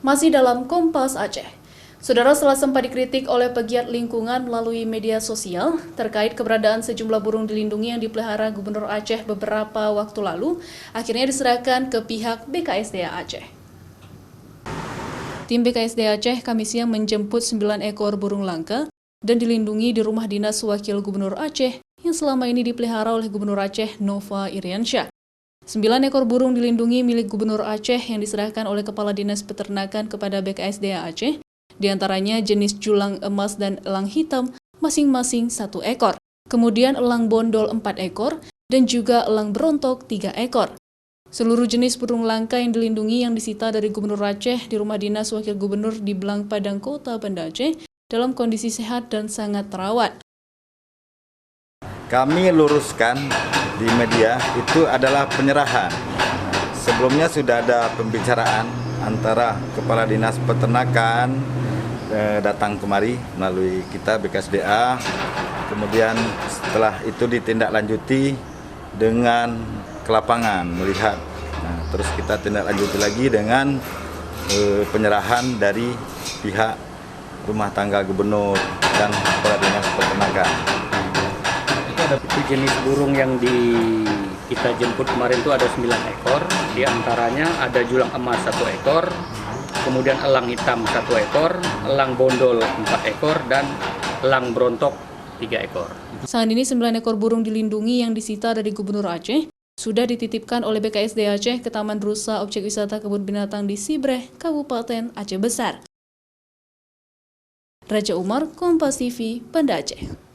Masih dalam Kompas Aceh, Saudara, setelah sempat dikritik oleh pegiat lingkungan melalui media sosial terkait keberadaan sejumlah burung dilindungi yang dipelihara Gubernur Aceh beberapa waktu lalu, akhirnya diserahkan ke pihak BKSDA Aceh. Tim BKSDA Aceh Kamis siang menjemput 9 ekor burung langka dan dilindungi di rumah dinas Wakil Gubernur Aceh yang selama ini dipelihara oleh Gubernur Aceh Nova Iriansyah. 9 ekor burung dilindungi milik Gubernur Aceh yang diserahkan oleh Kepala Dinas Peternakan kepada BKSDA Aceh, di antaranya jenis julang emas dan elang hitam masing-masing 1 ekor, kemudian elang bondol 4 ekor, dan juga elang berontok 3 ekor. Seluruh jenis burung langka yang dilindungi yang disita dari Gubernur Aceh di rumah dinas Wakil Gubernur di Belang Padang Kota Banda Aceh dalam kondisi sehat dan sangat terawat. Kami luruskan di media itu adalah penyerahan. Sebelumnya sudah ada pembicaraan antara Kepala Dinas Peternakan datang kemari melalui kita BKSDA. Kemudian setelah itu ditindaklanjuti dengan ke lapangan melihat. Nah, terus kita tindak lanjuti lagi dengan penyerahan dari pihak rumah tangga Gubernur dan Kepala Dinas Peternakan. Itu jenis burung yang kita jemput kemarin itu ada 9 ekor, di antaranya ada julang emas 1 ekor, kemudian elang hitam 1 ekor, elang bondol 4 ekor, dan elang berontok 3 ekor. Saat ini 9 ekor burung dilindungi yang disita dari Gubernur Aceh sudah dititipkan oleh BKSDA Aceh ke Taman Rusa Objek Wisata Kebun Binatang di Sibreh, Kabupaten Aceh Besar. Raja Umar, Kompas TV, Banda Aceh.